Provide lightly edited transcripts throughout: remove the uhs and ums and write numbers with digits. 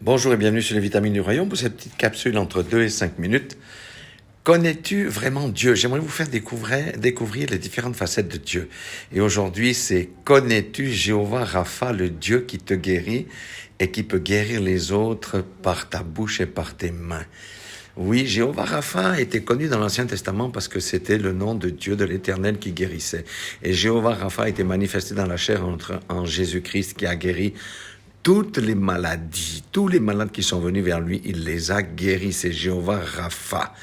Bonjour et bienvenue sur les vitamines du royaume pour cette petite capsule entre 2 et 5 minutes. Connais-tu vraiment Dieu? J'aimerais vous faire découvrir les différentes facettes de Dieu. Et aujourd'hui, c'est connais-tu Jéhovah Rapha, le Dieu qui te guérit et qui peut guérir les autres par ta bouche et par tes mains. Oui, Jéhovah Rapha était connu dans l'Ancien Testament parce que c'était le nom de Dieu, de l'Éternel qui guérissait. Et Jéhovah Rapha a été manifesté dans la chair en Jésus-Christ qui a guéri toutes les maladies, tous les malades qui sont venus vers lui, il les a guéris. C'est Jéhovah Rapha.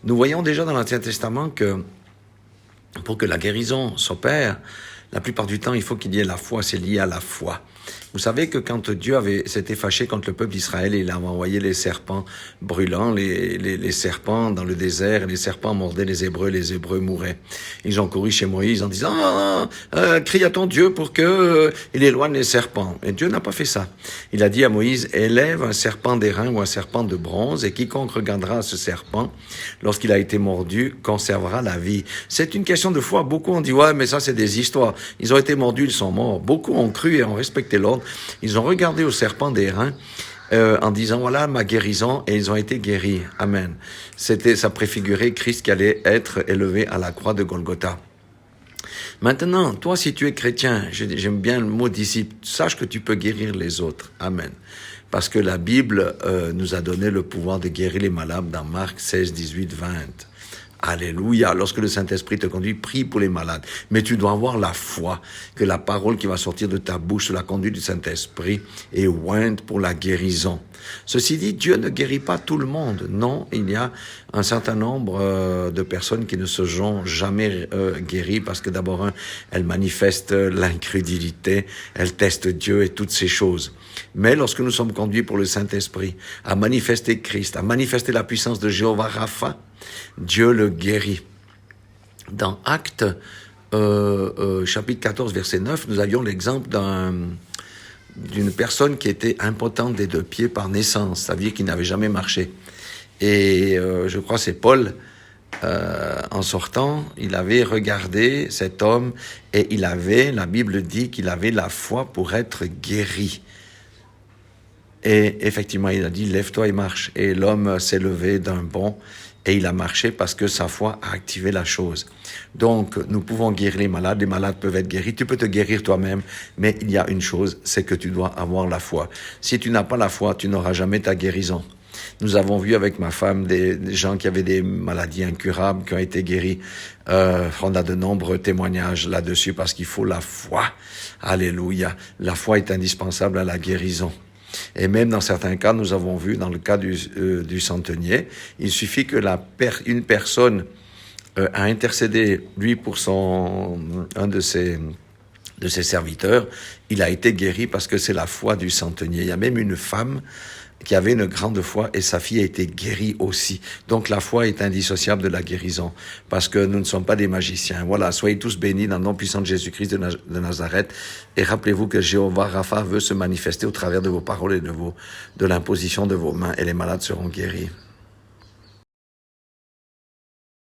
Nous voyons déjà dans l'Ancien Testament que pour que la guérison s'opère, la plupart du temps, il faut qu'il y ait la foi, c'est lié à la foi. Vous savez que quand Dieu s'était fâché contre le peuple d'Israël, il avait envoyé les serpents brûlants, les serpents dans le désert, et les serpents mordaient les Hébreux mouraient. Ils ont couru chez Moïse en disant crie à ton Dieu pour que il éloigne les serpents. Et Dieu n'a pas fait ça. Il a dit à Moïse, élève un serpent d'airain ou un serpent de bronze, et quiconque regardera ce serpent, lorsqu'il a été mordu, conservera la vie. C'est une question de foi. Beaucoup ont dit, ouais, mais ça c'est des histoires. Ils ont été mordus, ils sont morts. Beaucoup ont cru et ont respecté l'ordre. Ils ont regardé au serpent d'airain en disant, voilà ma guérison, et ils ont été guéris. Amen. Ça préfigurait Christ qui allait être élevé à la croix de Golgotha. Maintenant, toi, si tu es chrétien, j'aime bien le mot disciple, sache que tu peux guérir les autres. Amen. Parce que la Bible nous a donné le pouvoir de guérir les malades dans Marc 16, 18, 20. Alléluia. Lorsque le Saint-Esprit te conduit, prie pour les malades. Mais tu dois avoir la foi que la parole qui va sortir de ta bouche sous la conduite du Saint-Esprit est ointe pour la guérison. Ceci dit, Dieu ne guérit pas tout le monde. Non, il y a un certain nombre de personnes qui ne se sont jamais guéries parce que d'abord, elles manifestent l'incrédulité, elles testent Dieu et toutes ces choses. Mais lorsque nous sommes conduits pour le Saint-Esprit à manifester Christ, à manifester la puissance de Jéhovah Rapha, Dieu le guérit. Dans Actes, chapitre 14, verset 9, nous avions l'exemple d'une personne qui était impotente des deux pieds par naissance, c'est-à-dire qu'il n'avait jamais marché. Et je crois que c'est Paul, en sortant, il avait regardé cet homme et la Bible dit qu'il avait la foi pour être guéri. Et effectivement, il a dit, lève-toi et marche. Et l'homme s'est levé d'un bond et il a marché parce que sa foi a activé la chose. Donc, nous pouvons guérir les malades peuvent être guéris. Tu peux te guérir toi-même, mais il y a une chose, c'est que tu dois avoir la foi. Si tu n'as pas la foi, tu n'auras jamais ta guérison. Nous avons vu avec ma femme des gens qui avaient des maladies incurables, qui ont été guéris. On a de nombreux témoignages là-dessus parce qu'il faut la foi. Alléluia. La foi est indispensable à la guérison. Et même dans certains cas, nous avons vu, dans le cas du centenier, il suffit que une personne a intercédé, lui, pour un de ses serviteurs, il a été guéri parce que c'est la foi du centenier. Il y a même une femme qui avait une grande foi et sa fille a été guérie aussi. Donc la foi est indissociable de la guérison parce que nous ne sommes pas des magiciens. Voilà, soyez tous bénis dans le nom puissant de Jésus-Christ de Nazareth et rappelez-vous que Jéhovah Rapha veut se manifester au travers de vos paroles et de l'imposition de vos mains et les malades seront guéris.